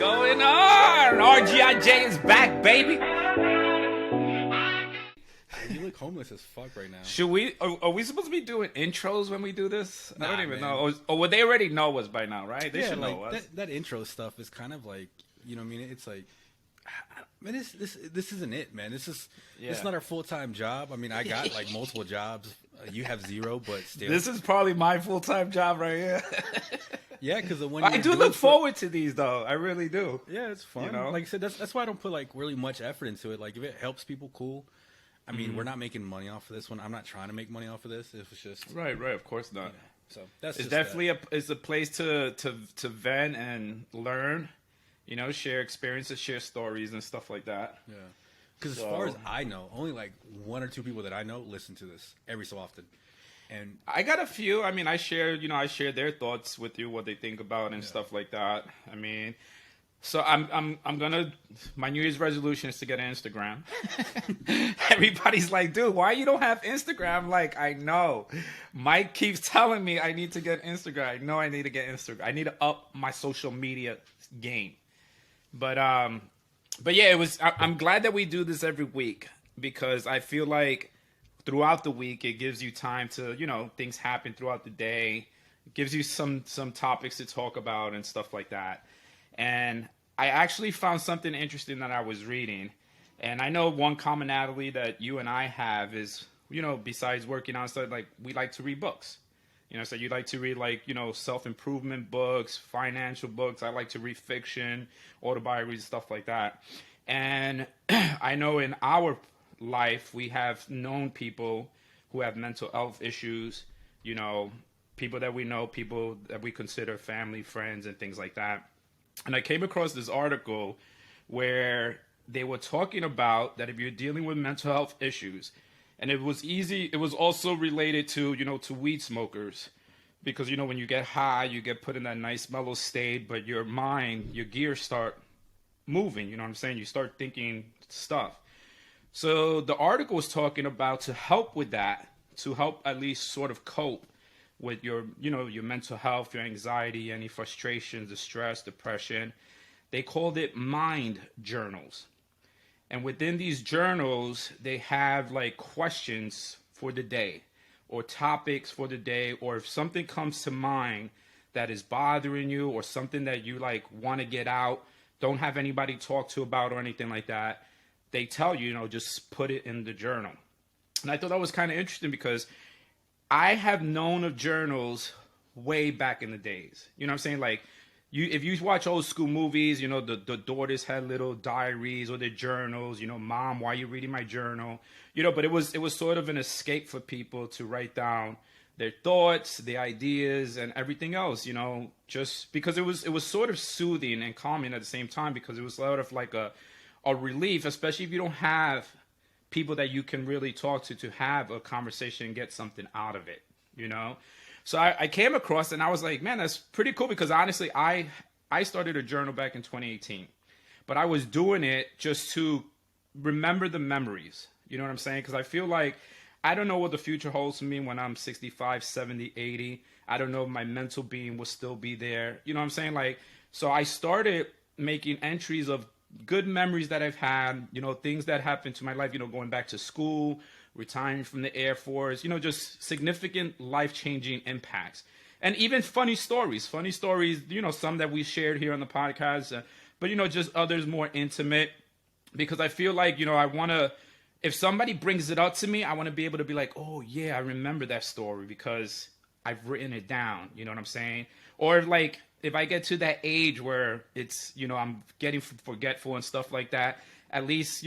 going on? RGIJ is back, baby. You look homeless as fuck right now. Should we? Are we supposed to be doing intros when we do this? I don't even man. know. Or would they already know us by now, right? They Yeah, should like know us. that intro stuff is kind of like, you know what I mean? It's like, man, this isn't it, man. It's not our full-time job. I mean, I got like multiple jobs. You have zero, but still. This is probably my full-time job right here. Yeah, because the one I do look forward to these, though. I really do. Yeah, it's fun. You know? Like I said, that's why I don't put like really much effort into it. Like if it helps people, cool. I mean, we're not making money off of this one. I'm not trying to make money off of this. If it's just Right. Of course not. You know, so that's It's just definitely it's a place to vent and learn. You know, share experiences, share stories, and stuff like that. Yeah. Because as far as I know, only like one or two people that I know listen to this every so often. And I got a few. I mean, I share their thoughts with you, what they think about and stuff like that. I mean, so I'm gonna. My New Year's resolution is to get an Instagram. Everybody's like, dude, why you don't have Instagram? Like, I know. Mike keeps telling me I need to get Instagram. I know I need to get Instagram. I need to up my social media game. But yeah, it was. I'm glad that we do this every week because I feel like throughout the week it gives you time to, things happen throughout the day. It gives you some topics to talk about and stuff like that. And I actually found something interesting that I was reading. And I know one commonality that you and I have is, besides working on stuff, like we like to read books. So you like to read self-improvement books, financial books. I like to read fiction, autobiographies, stuff like that. And I know in our life, we have known people who have mental health issues, people that we know, people that we consider family, friends, and things like that. And I came across this article where they were talking about that if you're dealing with mental health issues, and it was also related to, to weed smokers, because, when you get high, you get put in that nice mellow state, but your mind, your gears start moving, you know what I'm saying? You start thinking stuff. So the article was talking about to help with that, to help at least sort of cope with your, your mental health, your anxiety, any frustrations, the stress, depression. They called it mind journals. And within these journals, they have like questions for the day or topics for the day, or if something comes to mind that is bothering you or something that you like want to get out, don't have anybody talk to about or anything like that, they tell you, just put it in the journal. And I thought that was kind of interesting because I have known of journals way back in the days. You know what I'm saying? Like, if you watch old school movies, the daughters had little diaries or their journals. Mom, why are you reading my journal? But it was sort of an escape for people to write down their thoughts, the ideas, and everything else. Just because it was sort of soothing and calming at the same time, because it was sort of like a relief, especially if you don't have people that you can really talk to have a conversation and get something out of it. So I came across and I was like, man, that's pretty cool, because honestly, I started a journal back in 2018, but I was doing it just to remember the memories. You know what I'm saying? Because I feel like I don't know what the future holds for me when I'm 65, 70, 80. I don't know if my mental being will still be there. You know what I'm saying? Like, so I started making entries of good memories that I've had, things that happened to my life, going back to school, retiring from the Air Force, just significant life-changing impacts. And even funny stories, some that we shared here on the podcast, but, just others more intimate, because I feel like, I want to, if somebody brings it up to me, I want to be able to be like, oh, yeah, I remember that story because I've written it down. You know what I'm saying? Or like, if I get to that age where it's, I'm getting forgetful and stuff like that, at least,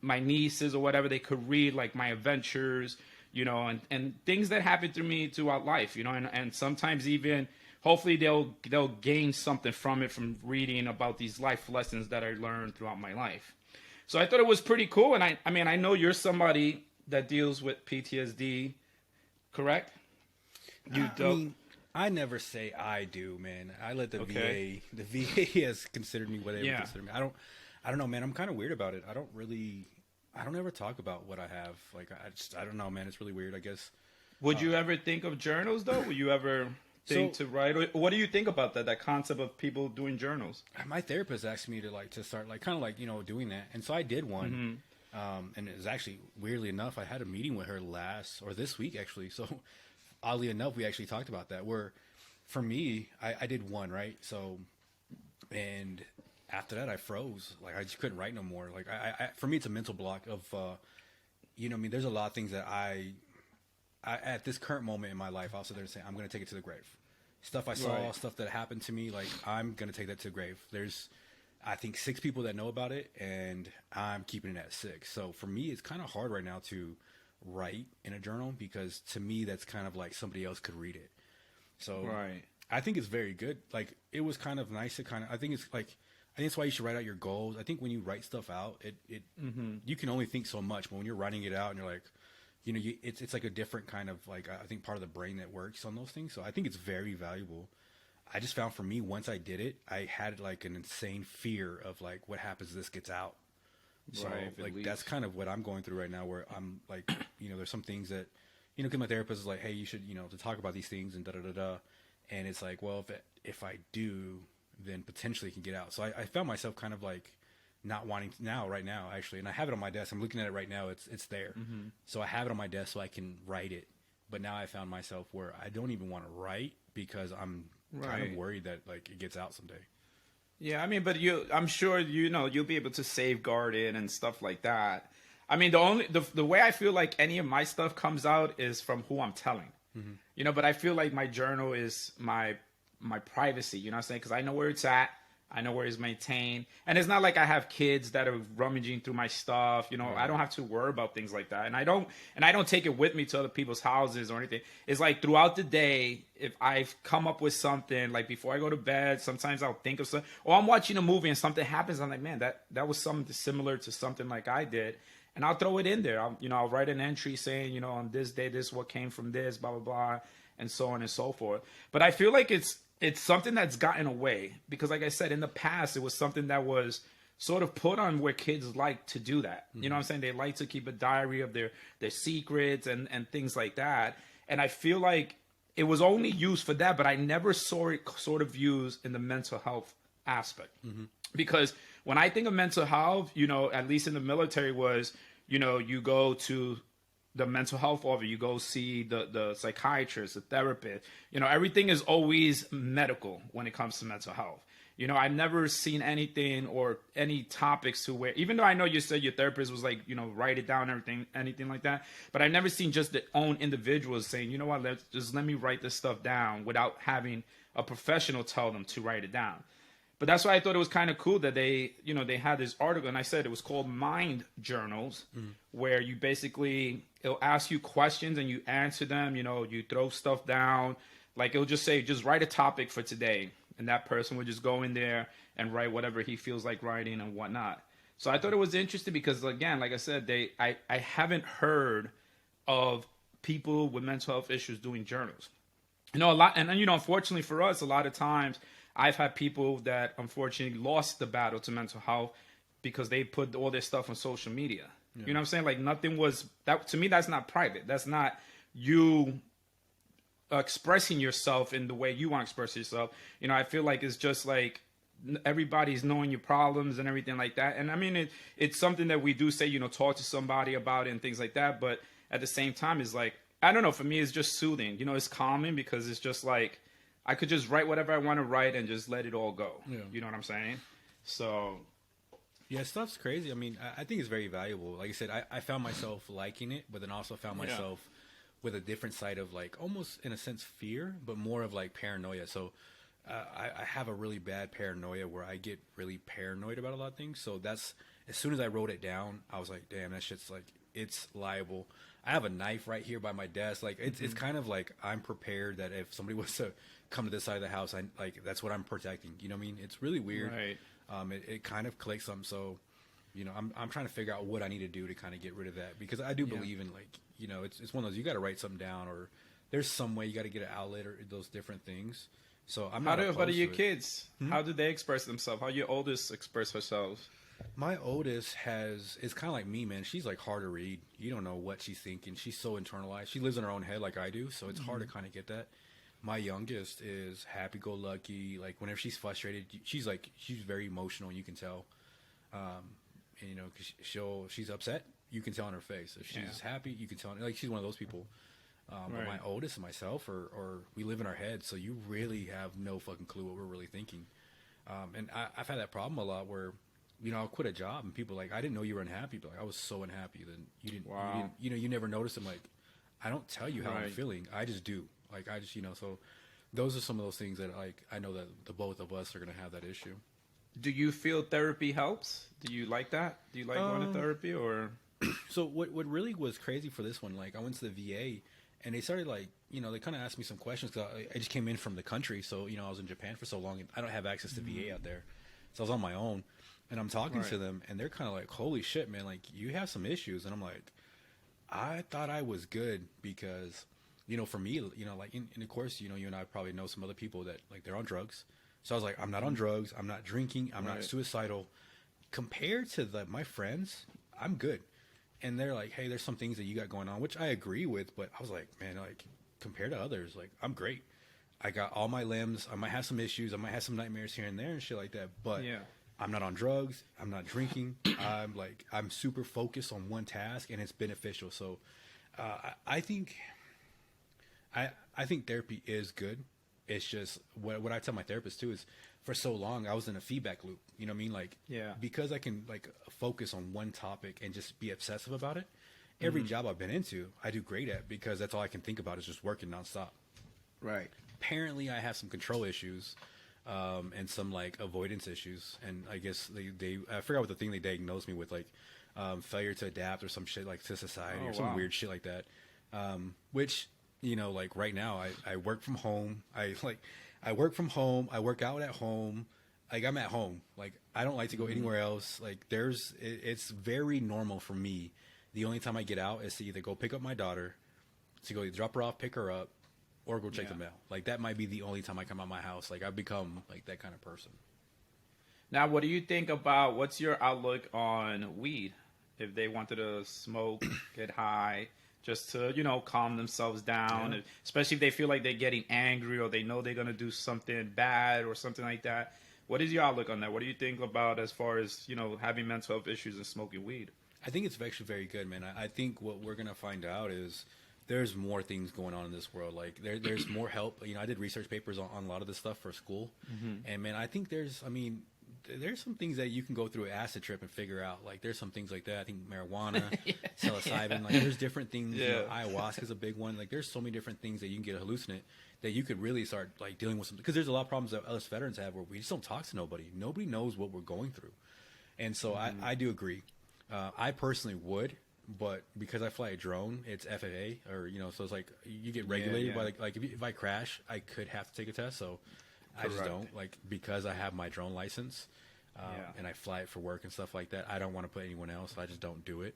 my nieces or whatever, they could read like my adventures, and things that happened to me throughout life, and sometimes even hopefully they'll gain something from it, from reading about these life lessons that I learned throughout my life. So I thought it was pretty cool. And I mean, I know you're somebody that deals with PTSD, correct? You don't. I mean, I never say I do, man. I let the VA has considered me what they consider me. I don't know, man. I'm kind of weird about it. I don't ever talk about what I have. Like, I don't know, man. It's really weird, I guess. Would you ever think of journals, though? Would you ever thing to write? Or what do you think about that concept of people doing journals? My therapist asked me to start kind of doing that, and so I did one. And it was actually, weirdly enough, I had a meeting with her this week actually. So oddly enough, we actually talked about that. Where for me, I did one, right? So, and after that, I froze. Like I just couldn't write no more. Like for me, it's a mental block of, there's a lot of things that I at this current moment in my life, I'll sit there and say, I'm going to take it to the grave. Stuff I saw, right. Stuff that happened to me, like I'm going to take that to the grave. There's, I think, 6 people that know about it, and I'm keeping it at 6. So for me, it's kind of hard right now to write in a journal because to me, that's kind of like somebody else could read it. So right. I think it's very good. Like it was kind of nice to I think it's why you should write out your goals. I think when you write stuff out, you can only think so much, but when you're writing it out and you're like, it's like a different kind of I think part of the brain that works on those things. So I think it's very valuable. I just found for me, once I did it, I had like an insane fear of like, what happens if this gets out? So right, that's kind of what I'm going through right now, where I'm like, there's some things that, because my therapist is like, hey, you should, to talk about these things and da-da-da-da. And it's like, well, if I do, then potentially it can get out. So I found myself kind of like not wanting to, right now, actually. And I have it on my desk. I'm looking at it right now. It's there. Mm-hmm. So I have it on my desk so I can write it. But now I found myself where I don't even want to write because I'm kind of worried that like it gets out someday. Yeah, I mean, but I'm sure you'll be able to safeguard it and stuff like that. I mean, the way I feel like any of my stuff comes out is from who I'm telling. Mm-hmm. But I feel like my journal is my privacy. You know what I'm saying? Because I know where it's at. I know where it's maintained. And it's not like I have kids that are rummaging through my stuff. Right. I don't have to worry about things like that. And I don't take it with me to other people's houses or anything. It's like throughout the day, if I've come up with something, like before I go to bed, sometimes I'll think of something. Or I'm watching a movie and something happens. I'm like, man, that was something similar to something like I did. And I'll throw it in there. I'll write an entry saying, on this day, this is what came from this, blah, blah, blah, and so on and so forth. But I feel like it's something that's gotten away because, like I said, in the past, it was something that was sort of put on where kids like to do that. Mm-hmm. You know what I'm saying? They like to keep a diary of their secrets and things like that. And I feel like it was only used for that, but I never saw it sort of used in the mental health aspect. Mm-hmm. Because when I think of mental health, at least in the military was, you go to the mental health officer, you go see the psychiatrist, the therapist. Everything is always medical when it comes to mental health. I've never seen anything or any topics to where, even though I know you said your therapist was like, write it down, anything like that. But I've never seen just the own individuals saying, you know what, let me write this stuff down without having a professional tell them to write it down. But that's why I thought it was kind of cool that they had this article, and I said it was called Mind Journals, where you basically, it'll ask you questions and you answer them, you throw stuff down. Like it'll just say, just write a topic for today. And that person would just go in there and write whatever he feels like writing and whatnot. So I thought it was interesting because, again, like I said, I haven't heard of people with mental health issues doing journals. A lot, and unfortunately for us, a lot of times, I've had people that unfortunately lost the battle to mental health because they put all their stuff on social media. Yeah. You know what I'm saying? Like nothing was that to me. That's not private. That's not you expressing yourself in the way you want to express yourself. I feel like it's just like everybody's knowing your problems and everything like that. And I mean, it's something that we do say, talk to somebody about it and things like that. But at the same time, it's like, I don't know. For me, it's just soothing. It's calming because it's just like, I could just write whatever I want to write and just let it all go. Yeah. You know what I'm saying? So. Yeah, stuff's crazy. I mean, I think it's very valuable. Like I said, I found myself liking it, but then also found myself with a different side of like almost in a sense fear, but more of like paranoia. So I have a really bad paranoia where I get really paranoid about a lot of things. So that's, as soon as I wrote it down, I was like, damn, that shit's like, it's liable. I have a knife right here by my desk. Like it's kind of like I'm prepared that if somebody was to come to this side of the house, that's what I'm protecting. You know what I mean? It's really weird. Right. It kind of clicks something. So, I'm trying to figure out what I need to do to kind of get rid of that because I do believe in it's one of those, you got to write something down or there's some way you got to get an outlet or those different things. So I'm not opposed to it. How do your kids? How do they express themselves? How your oldest express herself? My oldest is kind of like me, man. She's like hard to read. You don't know what she's thinking. She's so internalized. She lives in her own head like I do, so it's hard to kind of get that. My youngest is happy-go-lucky. Like whenever she's frustrated, she's very emotional. You can tell, and you know, cause she's upset. You can tell on her face. If she's happy, you can tell. Like she's one of those people. But my oldest and myself, or we live in our heads, so you really have no fucking clue what we're really thinking. And I've had that problem a lot where, you know, I'll quit a job and people are like, I didn't know you were unhappy, but like, I was so unhappy. Then you never notice. I'm like, I don't tell you how I'm feeling. I just do. Like I just, you know, so those are some of those things that like I know that the both of us are gonna have that issue. Do you feel therapy helps? Do you like that? Do you like going to therapy or? So what really was crazy for this one, like I went to the VA and they started like, you know, they kind of asked me some questions because I just came in from the country. So, you know, I was in Japan for so long and I don't have access to VA out there. So I was on my own and I'm talking to them and they're kind of like, holy shit, man, like you have some issues. And I'm like, I thought I was good because, you know, for me, you know, like, and of course, you know, you and I probably know some other people that like they're on drugs. So I was like, I'm not on drugs. I'm not drinking. I'm not suicidal. Compared to my friends, I'm good. And they're like, hey, there's some things that you got going on, which I agree with. But I was like, man, like compared to others, like I'm great. I got all my limbs. I might have some issues. I might have some nightmares here and there and shit like that. But I'm not on drugs. I'm not drinking. I'm super focused on one task and it's beneficial. So I think therapy is good. It's just what I tell my therapist too is for so long I was in a feedback loop. You know what I mean? Like because I can like focus on one topic and just be obsessive about it. Every job I've been into, I do great at because that's all I can think about is just working nonstop. Right. Apparently, I have some control issues and some like avoidance issues, and I guess they I forgot what the thing they diagnosed me with, like failure to adapt or some shit like to society or some weird shit like that. Which, you know, like right now I work from home. I work from home. I work out at home. Like I'm at home. Like I don't like to go anywhere else. Like it's very normal for me. The only time I get out is to either go pick up my daughter, to go drop her off, pick her up, or go check the mail. Like that might be the only time I come out my house. Like I've become like that kind of person. Now, what do you think about, what's your outlook on weed? If they wanted to smoke, get high, just to, you know, calm themselves down, especially if they feel like they're getting angry or they know they're going to do something bad or something like that. What is your outlook on that? What do you think about as far as, you know, having mental health issues and smoking weed? I think it's actually very good, man. I think what we're going to find out is there's more things going on in this world. Like there's more help. You know, I did research papers on a lot of this stuff for school. And man, I think there's some things that you can go through an acid trip and figure out. Like there's some things like that. I think marijuana, psilocybin, like there's different things. You know, ayahuasca is a big one. Like there's so many different things that you can get a hallucinate that you could really start like dealing with some, because there's a lot of problems that us veterans have where we just don't talk to nobody. Nobody knows what we're going through. And so I do agree. I personally would, but because I fly a drone, it's FAA, or you know, so it's like you get regulated by like if I crash, I could have to take a test. So I just don't, like, because I have my drone license and I fly it for work and stuff like that. I don't want to put anyone else. So I just don't do it.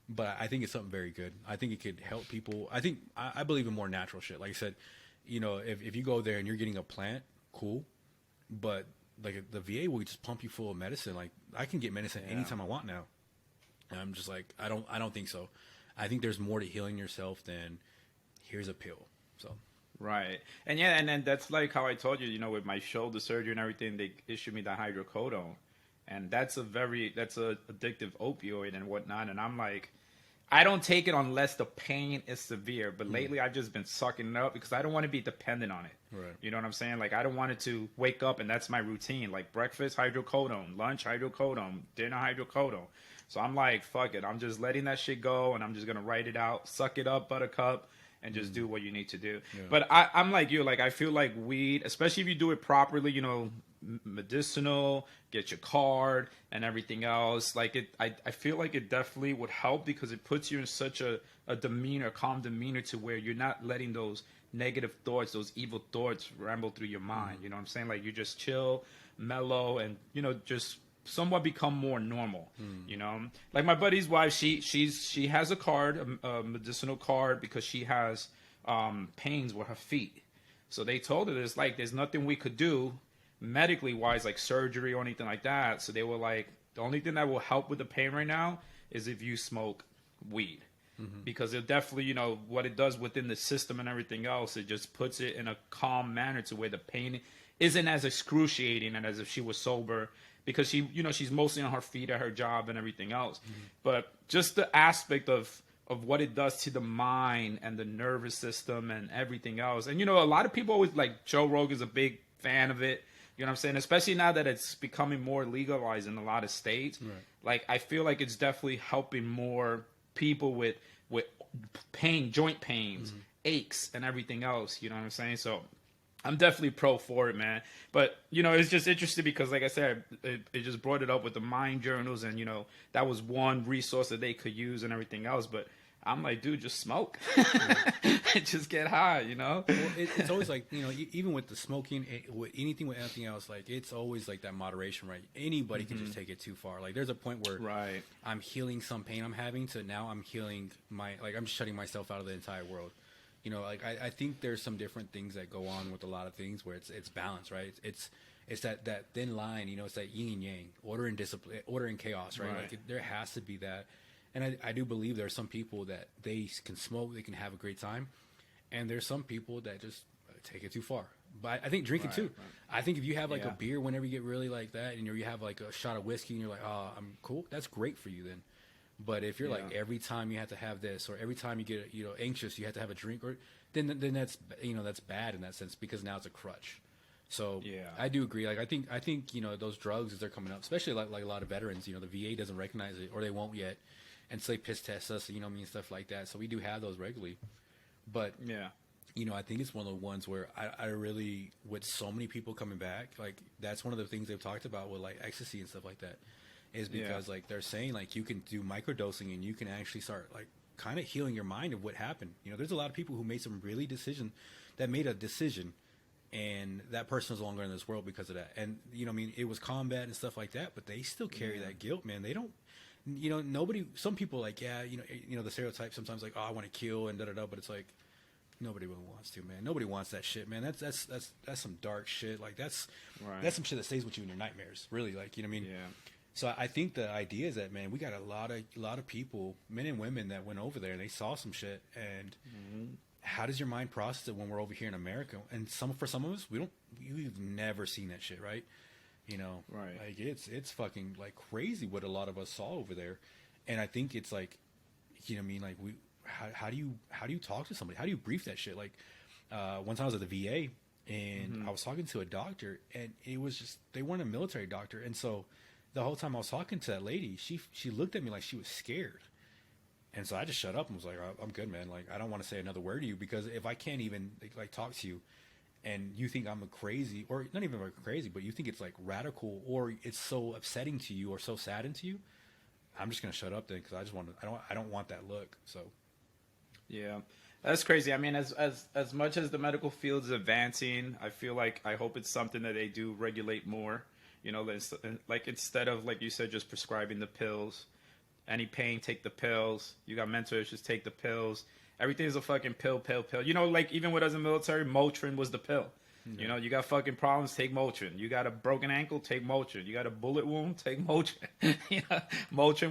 But I think it's something very good. I think it could help people. I believe in more natural shit. Like I said, you know, if you go there and you're getting a plant, cool. But like the VA will just pump you full of medicine. Like I can get medicine anytime I want now. And I'm just like, I don't think so. I think there's more to healing yourself than here's a pill. So. Right. And yeah, and then that's like how I told you, you know, with my shoulder surgery and everything, they issued me the hydrocodone. And that's a addictive opioid and whatnot. And I'm like, I don't take it unless the pain is severe. But lately I've just been sucking it up because I don't want to be dependent on it. Right. You know what I'm saying? Like I don't want it to wake up and that's my routine. Like breakfast, hydrocodone, lunch, hydrocodone, dinner, hydrocodone. So I'm like, fuck it. I'm just letting that shit go and I'm just going to write it out. Suck it up, buttercup, and just do what you need to do. Yeah. But I'm like you. Like I feel like weed, especially if you do it properly, you know, medicinal, get your card and everything else. Like I feel like it definitely would help because it puts you in such a calm demeanor to where you're not letting those negative thoughts, those evil thoughts ramble through your mind. You know what I'm saying? Like you just chill, mellow, and, you know, just somewhat become more normal. You know, like my buddy's wife, she has a card, a medicinal card, because she has pains with her feet. So they told her there's nothing we could do medically wise, like surgery or anything like that. So they were like, the only thing that will help with the pain right now is if you smoke weed. because it definitely, what it does within the system and everything else, it just puts it in a calm manner to where the pain isn't as excruciating and as if she was sober, because she's mostly on her feet at her job and everything else. But just the aspect of what it does to the mind and the nervous system and everything else. And, a lot of people always, like, Joe Rogan's a big fan of it. You know what I'm saying? Especially now that it's becoming more legalized in a lot of states. Right. Like, I feel like it's definitely helping more people with pain, joint pains, aches, and everything else. You know what I'm saying? So I'm definitely pro for it, man. But, it's just interesting because, like I said, it just brought it up with the mind journals, and, that was one resource that they could use and everything else. But I'm like, dude, just smoke. Just get high, Well, it's always like, even with the smoking, with anything with anything else, like, it's always like that moderation, right? Anybody can just take it too far. Like, there's a point where I'm healing some pain I'm having to now I'm healing I'm shutting myself out of the entire world. Like, I think there's some different things that go on with a lot of things where it's balance, right? It's that thin line, it's that yin and yang, order and discipline, order and chaos, right? Like, there has to be that. And I do believe there are some people that they can smoke, they can have a great time. And there's some people that just take it too far. But I think drinking too. Right. I think if you have like a beer whenever you get really like that, and you have like a shot of whiskey and you're like, oh, I'm cool, that's great for you then. But if you're like every time you have to have this, or every time you get anxious, you have to have a drink, or then that's that's bad in that sense, because now it's a crutch. So I do agree. Like I think those drugs as they're coming up, especially like a lot of veterans, the VA doesn't recognize it, or they won't yet, and so they piss test us, stuff like that. So we do have those regularly. But I think it's one of the ones where I really, with so many people coming back, like that's one of the things they've talked about with like ecstasy and stuff like that, is because like they're saying like you can do microdosing and you can actually start like kind of healing your mind of what happened. There's a lot of people who made some really made a decision, and that person is no longer in this world because of that. And it was combat and stuff like that, but they still carry that guilt, man. They don't. Nobody. Some people like, the stereotype sometimes like, oh, I want to kill and da-da-da, but it's like nobody really wants to, man. Nobody wants that shit, man. That's some dark shit. Like that's some shit that stays with you in your nightmares. Really, like Yeah. So I think the idea is that, man, we got a lot of people, men and women, that went over there and they saw some shit. And how does your mind process it when we're over here in America? And for some of us, we've never seen that shit, right? Like it's fucking like crazy what a lot of us saw over there. And I think it's like, like how do you talk to somebody? How do you brief that shit? Like, one time I was at the VA and I was talking to a doctor, and it was just, they weren't a military doctor. And so the whole time I was talking to that lady, she looked at me like she was scared. And so I just shut up and was like, I'm good, man. Like, I don't want to say another word to you, because if I can't even like talk to you, and you think I'm a crazy, or not even like crazy, but you think it's like radical, or it's so upsetting to you, or so saddened to you, I'm just gonna shut up then, because I don't want that look. So yeah, that's crazy. I mean, as much as the medical field is advancing, I feel like, I hope it's something that they do regulate more. Like instead of, like you said, just prescribing the pills. Any pain, take the pills. You got mental issues, take the pills. Everything's a fucking pill. Like even with us in the military, Motrin was the pill. You got fucking problems, take Motrin. You got a broken ankle, take Motrin. You got a bullet wound, take Motrin. Motrin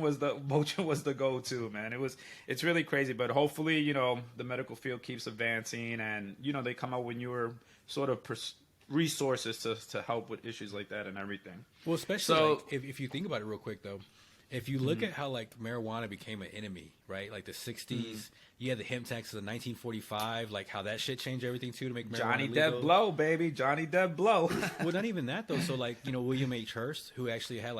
was the go-to, man. It's really crazy, but hopefully, the medical field keeps advancing, and they come out with newer sort of resources to help with issues like that and everything. Well, especially if you think about it real quick though. If you look at how like marijuana became an enemy, right? Like the 60s, you had the hemp tax of the 1945, like how that shit changed everything too to make marijuana Johnny legal. Depp blow, baby. Johnny Depp blow. Well, not even that though. So like, William H. Hearst, who actually had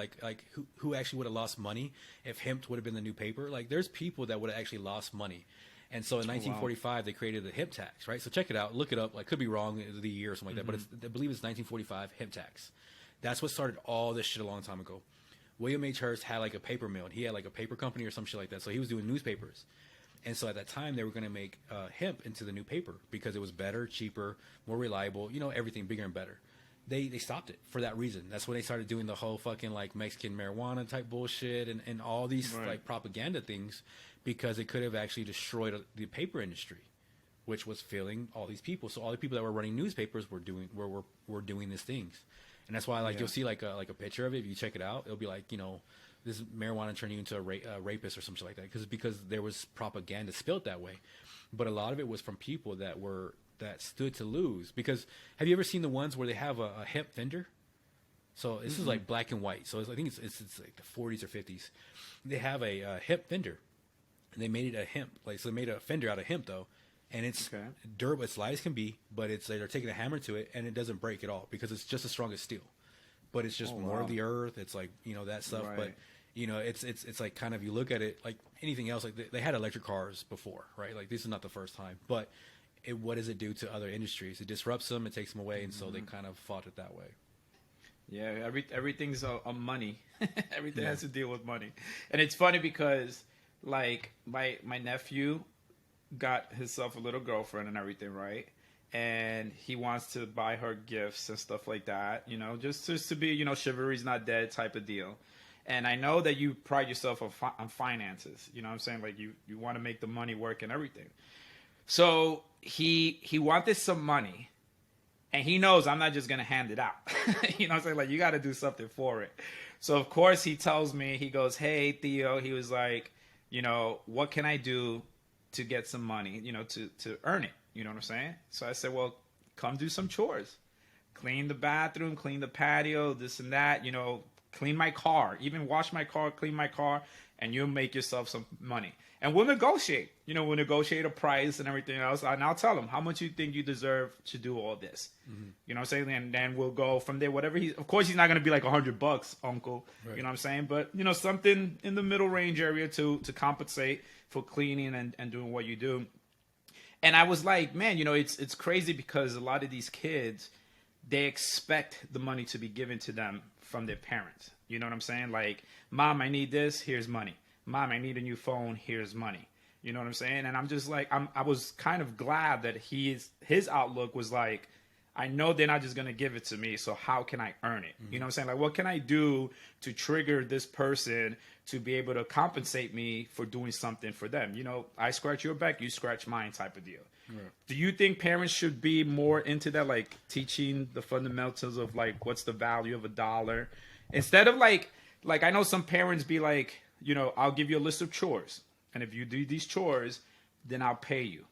who actually would have lost money if hemp would have been the new paper. Like there's people that would have actually lost money. And so in 1945, they created the hemp tax, right? So check it out, look it up. Like, could be wrong the year or something like that, but I believe it's 1945 hemp tax. That's what started all this shit a long time ago. William H. Hearst had like a paper mill. He had like a paper company or some shit like that. So he was doing newspapers. And so at that time, they were going to make hemp into the new paper because it was better, cheaper, more reliable, everything bigger and better. They stopped it for that reason. That's when they started doing the whole fucking like Mexican marijuana type bullshit and all these like propaganda things, because it could have actually destroyed the paper industry, which was filling all these people. So all the people that were running newspapers were doing these things. And that's why, like, Yeah. you'll see like a picture of it. If you check it out, it'll be like, you know, this marijuana turn you into a rapist or something like that, because there was propaganda spilled that way. But a lot of it was from people that stood to lose. Because have you ever seen the ones where they have a hemp vendor? So this is like black and white. So I think it's like the 40s or 50s. They have a hemp fender, and they made it a hemp. Like, so they made a fender out of hemp though, and it's durable, it's light as can be. But it's they're taking a hammer to it, and it doesn't break at all because it's just as strong as steel. But it's just more of the earth. It's like, you know, that stuff. Right. But you know, it's like, kind of, you look at it like anything else. Like they had electric cars before, right? Like, this is not the first time. But what does it do to other industries? It disrupts them. It takes them away, and so they kind of fought it that way. Yeah, everything's on money. Everything has to deal with money. And it's funny because, like, my nephew got himself a little girlfriend and everything, right? And he wants to buy her gifts and stuff like that, you know, just to be, you know, chivalry's not dead type of deal. And I know that you pride yourself on finances. You know what I'm saying? Like, you want to make the money work and everything. So he wanted some money. And he knows I'm not just going to hand it out. You know what I'm saying? Like, you got to do something for it. So, of course, he tells me, he goes, hey, Theo, he was like, you know, what can I do to get some money, you know, to earn it? You know what I'm saying? So I said, well, come do some chores. Clean the bathroom, clean the patio, this and that, you know, clean my car, even wash my car, clean my car, and you'll make yourself some money. And we'll negotiate. You know, we'll negotiate a price and everything else. And I'll tell him how much you think you deserve to do all this. You know what I'm saying? And then we'll go from there. Whatever of course, he's not going to be like $100, uncle. Right. You know what I'm saying? But, you know, something in the middle range area to compensate for cleaning and doing what you do. And I was like, man, you know, it's crazy because a lot of these kids, they expect the money to be given to them from their parents. You know what I'm saying? Like, Mom, I need this. Here's money. Mom, I need a new phone. Here's money. You know what I'm saying? And I'm just like, I was kind of glad that his outlook was like, I know they're not just going to give it to me, so how can I earn it? You know what I'm saying? Like, what can I do to trigger this person to be able to compensate me for doing something for them? You know, I scratch your back, you scratch mine type of deal. Right. Do you think parents should be more into that, like teaching the fundamentals of like, what's the value of $1? Instead of like I know some parents be like, you know, I'll give you a list of chores. And if you do these chores, then I'll pay you.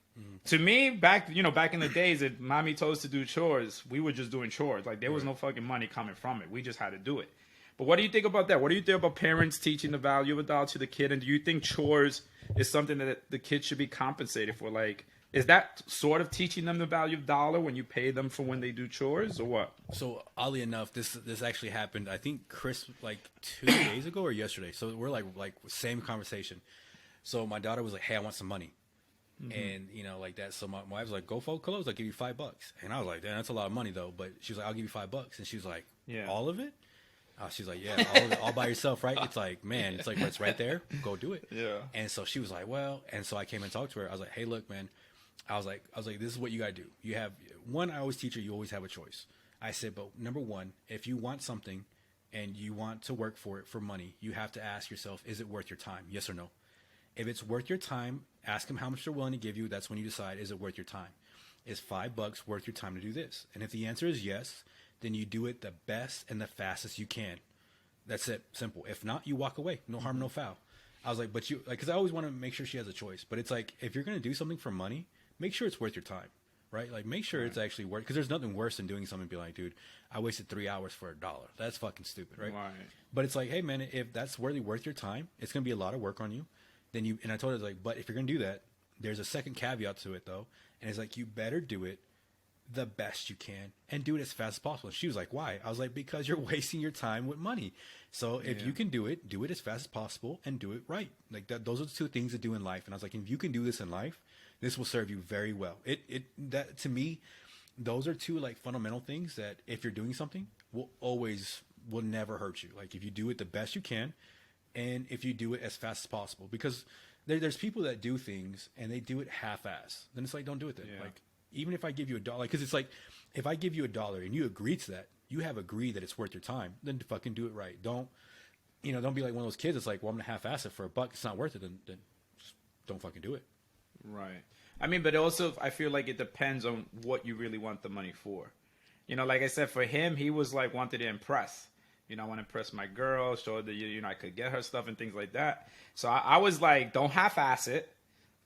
To me, back in the days, if mommy told us to do chores, we were just doing chores. Like, there was no fucking money coming from it. We just had to do it. But what do you think about that? What do you think about parents teaching the value of $1 to the kid? And do you think chores is something that the kid should be compensated for? Like, is that sort of teaching them the value of $1 when you pay them for when they do chores, or what? So oddly enough, this actually happened, I think, Chris, like 2 days ago or yesterday. So we're like same conversation. So my daughter was like, hey, I want some money. And, you know, like that. So my wife was like, go fold clothes. I'll give you $5. And I was like, damn, that's a lot of money though. But she was like, I'll give you $5. And she was like, all of it? She's like, yeah, all of it, all by yourself, right? It's like, man, it's like, it's right there. Go do it. Yeah. And so she was like, well, and so I came and talked to her. I was like, hey, look, man. I was like, this is what you got to do. You have one, I always teach her, you always have a choice. I said, but number one, if you want something and you want to work for it for money, you have to ask yourself, is it worth your time? Yes or no? If it's worth your time, ask them how much they're willing to give you. That's when you decide, is it worth your time? Is $5 worth your time to do this? And if the answer is yes, then you do it the best and the fastest you can. That's it. Simple. If not, you walk away. No harm, no foul. I was like, but you, like, because I always want to make sure she has a choice. But it's like, if you're going to do something for money, make sure it's worth your time, right? Like, make sure it's actually worth, because there's nothing worse than doing something and be like, dude, I wasted 3 hours for $1. That's fucking stupid, right? But it's like, hey, man, if that's really worth your time, it's going to be a lot of work on you. Then you, and I told her, like, but if you're going to do that, there's a second caveat to it, though. And it's like, you better do it the best you can and do it as fast as possible. And she was like, why? I was like, because you're wasting your time with money. So if you can do it as fast as possible and do it right. Like, those are the two things to do in life. And I was like, if you can do this in life, this will serve you very well. That to me, those are two like fundamental things that if you're doing something will never hurt you. Like, if you do it the best you can, and if you do it as fast as possible, because there's people that do things and they do it half-ass. Then it's like, don't do it then. Yeah. Like, even if I give you $1, because it's like, if I give you $1 and you agree to that, you have agreed that it's worth your time, then fucking do it right. Don't be like one of those kids that's like, well, I'm gonna half-ass it for $1. It's not worth it. Then just don't fucking do it. Right. I mean, but also I feel like it depends on what you really want the money for. you know, like I said, for him, he was like wanted to impress. You know, I want to impress my girl, show her that you know I could get her stuff and things like that. So I was like, don't half-ass it.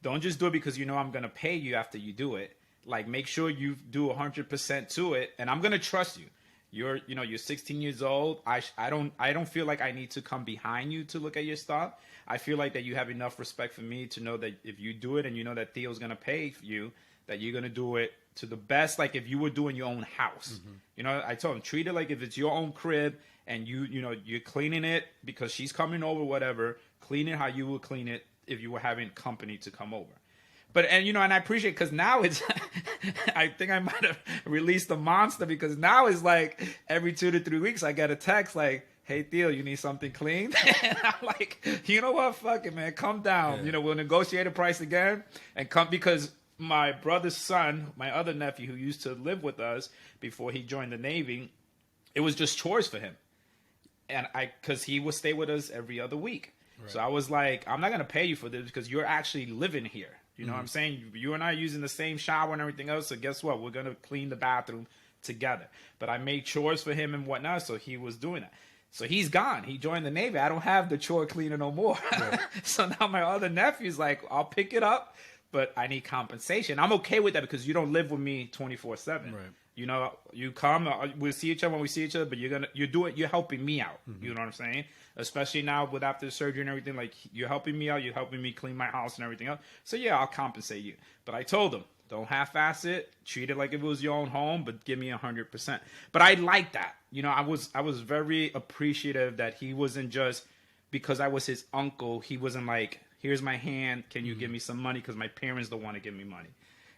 Don't just do it because you know I'm gonna pay you after you do it. Like, make sure you do 100% to it, and I'm gonna trust you. You're 16 years old. I don't feel like I need to come behind you to look at your stuff. I feel like that you have enough respect for me to know that if you do it and you know that Theo's gonna pay for you, that you're gonna do it to the best, like if you were doing your own house. You know, I told him, treat it like if it's your own crib and you're cleaning it because she's coming over, whatever. Clean it how you would clean it if you were having company to come over. But and I appreciate because now it's I think I might have released the monster because now it's like every 2 to 3 weeks I get a text like, hey Theo, you need something clean? And I'm like, you know what, fuck it, man, come down. Yeah. You know, we'll negotiate a price again and come because my brother's son, my other nephew who used to live with us before he joined the Navy, it was just chores for him. And because he would stay with us every other week. Right. So I was like, I'm not going to pay you for this because you're actually living here. You know what I'm saying? You and I are using the same shower and everything else. So guess what? We're going to clean the bathroom together. But I made chores for him and whatnot. So he was doing that. So he's gone. He joined the Navy. I don't have the chore cleaner no more. Right. So now my other nephew's like, I'll pick it up, but I need compensation. I'm okay with that because you don't live with me 24/7. Right. You know, you come, we'll see each other when we see each other, but you're helping me out. You know what I'm saying? Especially now with after the surgery and everything, like you're helping me out, you're helping me clean my house and everything else. So yeah, I'll compensate you. But I told him, don't half-ass it. Treat it like if it was your own home, but give me 100%. But I like that. You know, I was very appreciative that he wasn't just because I was his uncle. He wasn't like, here's my hand. Can you give me some money? Because my parents don't want to give me money.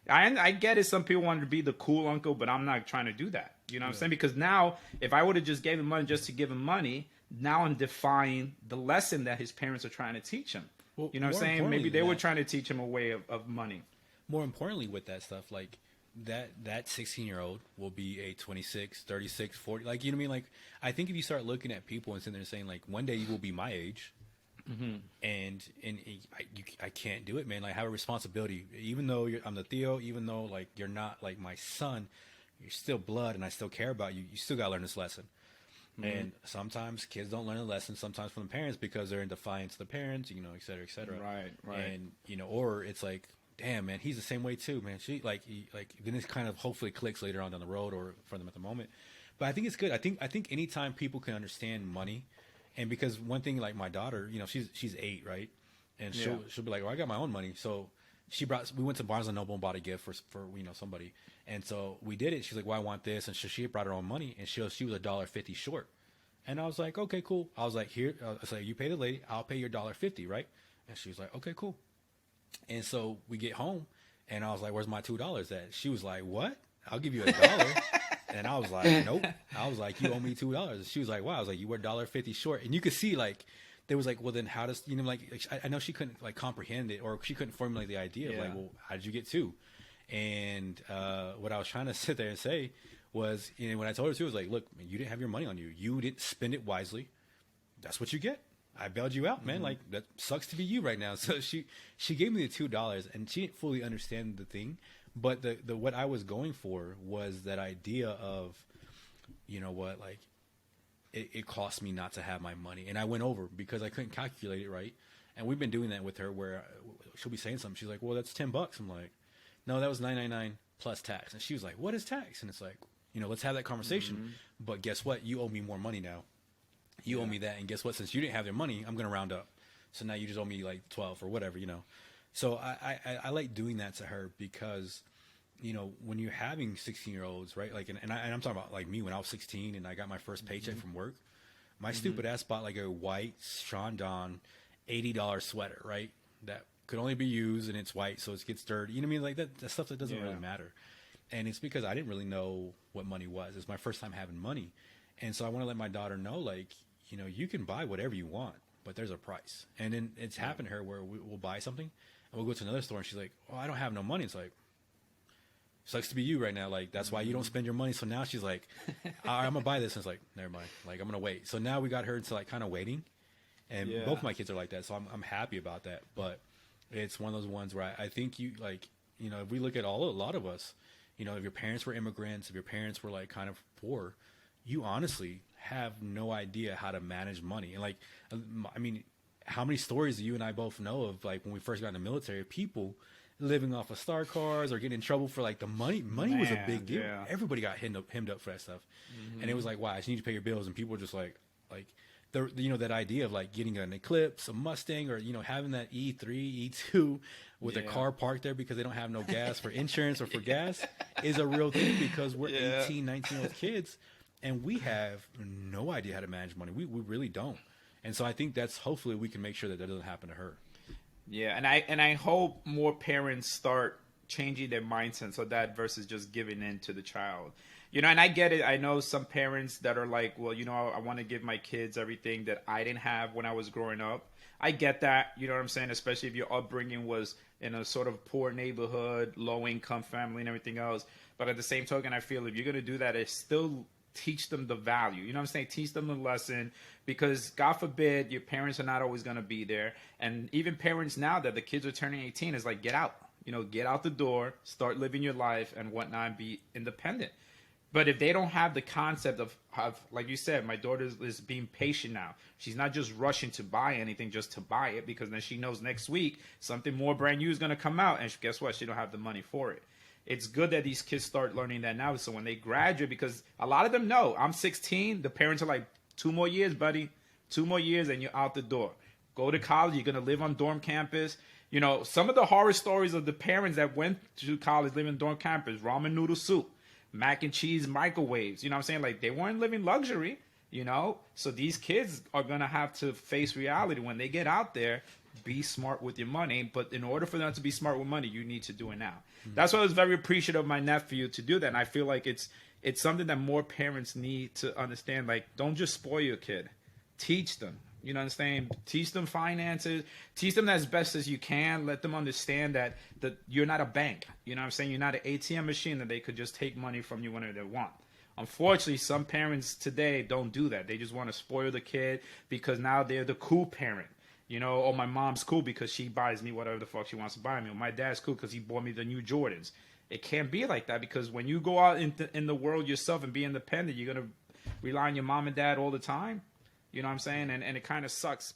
I get it. Some people want to be the cool uncle, but I'm not trying to do that. You know what I'm saying? Because now, if I would have just gave him money just to give him money, now I'm defying the lesson that his parents are trying to teach him. Well, you know what I'm saying? Maybe they were trying to teach him a way of money. More importantly with that stuff, like that 16-year-old will be a 26, 36, 40. Like, you know what I mean? Like, I think if you start looking at people and sitting there saying, like, one day you will be my age. And I can't do it, man. Like, I have a responsibility. Even though I'm the Theo, even though like you're not like my son, you're still blood, and I still care about you. You still gotta learn this lesson. And sometimes kids don't learn the lesson. Sometimes from the parents because they're in defiance of the parents, you know, et cetera, et cetera. Right. And you know, or it's like, damn, man, he's the same way too, man. She like then it kind of hopefully clicks later on down the road or for them at the moment. But I think it's good. I think anytime people can understand money. And because one thing, like my daughter, you know, she's 8, right? And she'll be like, "Well, I got my own money." So we went to Barnes and Noble and bought a gift for somebody. And so we did it. She's like, "Well, I want this," and so she brought her own money, and she was $1.50 short. And I was like, "Okay, cool." I was like, "Here," I was like, "You pay the lady, I'll pay your $1.50, right?" And she was like, "Okay, cool." And so we get home, and I was like, "Where's my $2 at?" She was like, "What? I'll give you $1." And I was like, nope. I was like, you owe me $2. And she was like, wow. I was like, you were $1.50 short. And you could see like, there was like, well, then how does, you know, like I know she couldn't like comprehend it or she couldn't formulate the idea of like, well, how did you get 2? And what I was trying to sit there and say was, you know, when I told her to, was like, look, man, you didn't have your money on you. You didn't spend it wisely. That's what you get. I bailed you out, man. Like, that sucks to be you right now. So she gave me the $2 and she didn't fully understand the thing. But the what I was going for was that idea of, you know what, like, it cost me not to have my money. And I went over because I couldn't calculate it right. And we've been doing that with her where she'll be saying something. She's like, well, that's $10. I'm like, no, that was $9.99 plus tax. And she was like, what is tax? And it's like, you know, let's have that conversation. But guess what? You owe me more money now. You owe me that. And guess what? Since you didn't have their money, I'm going to round up. So now you just owe me like 12 or whatever, you know. So I like doing that to her because, you know, when you're having 16-year-olds, right? Like, and I'm talking about like me when I was 16 and I got my first paycheck from work. My stupid ass bought like a white Chandon $80 sweater, right? That could only be used and it's white, so it gets dirty. You know what I mean? Like that stuff that doesn't really matter. And it's because I didn't really know what money was. It's my first time having money. And so I want to let my daughter know, like, you know, you can buy whatever you want, but there's a price. And then it's happened to her where we'll buy something and we'll go to another store and she's like, oh, I don't have no money. It's like, sucks to be you right now. Like, that's why you don't spend your money. So now she's like, all right, I'm gonna buy this. And it's like, never mind. Like, I'm gonna wait. So now we got her to like kind of waiting. And both my kids are like that. So I'm happy about that. But it's one of those ones where I think you like, you know, if we look at a lot of us, You know, if your parents were immigrants, if your parents were like kind of poor, you honestly have no idea how to manage money. And like, I mean, how many stories do you and I both know of like when we first got in the military, people living off of star cars or getting in trouble for like the money. Money was a big deal. Yeah. Everybody got hemmed up for that stuff. And it was like, wow, I just need to pay your bills. And people were just like the, you know, that idea of like getting an Eclipse, a Mustang, or, you know, having that E3, E2 with a car parked there because they don't have no gas for insurance or for gas is a real thing because we're 18, 19-year-old kids and we have no idea how to manage money. We really don't. And so I think that's hopefully we can make sure that that doesn't happen to her. Yeah, and I hope more parents start changing their mindset so that versus just giving in to the child. You know, and I get it. I know some parents that are like, well, you know, I want to give my kids everything that I didn't have when I was growing up. I get that, you know what I'm saying? Especially if your upbringing was in a sort of poor neighborhood, low income family and everything else. But at the same token, I feel if you're going to do that, it's still teach them the value. You know what I'm saying? Teach them the lesson because God forbid your parents are not always going to be there. And even parents now that the kids are turning 18 is like, get out, you know, get out the door, start living your life and whatnot, and be independent. But if they don't have the concept of like you said, my daughter is being patient now. She's not just rushing to buy anything just to buy it because then she knows next week something more brand new is going to come out. And guess what? She don't have the money for it. It's good that these kids start learning that now. So when they graduate, because a lot of them know I'm 16, the parents are like, 2 more years, buddy, 2 more years and you're out the door. Go to college. You're going to live on dorm campus. You know, some of the horror stories of the parents that went to college living dorm campus, ramen noodle soup, mac and cheese microwaves. You know what I'm saying? Like they weren't living luxury, you know? So these kids are going to have to face reality when they get out there. Be smart with your money, but in order for them to be smart with money, you need to do it now. That's why I was very appreciative of my nephew to do that. And I feel like it's something that more parents need to understand. Like, don't just spoil your kid. Teach them. You know what I'm saying? Teach them finances. Teach them as best as you can. Let them understand that you're not a bank. You know what I'm saying? You're not an ATM machine that they could just take money from you whenever they want. Unfortunately, some parents today don't do that. They just want to spoil the kid because now they're the cool parent. You know, oh, my mom's cool because she buys me whatever the fuck she wants to buy me. Or my dad's cool because he bought me the new Jordans. It can't be like that because when you go out in the world yourself and be independent, you're going to rely on your mom and dad all the time. You know what I'm saying? And it kind of sucks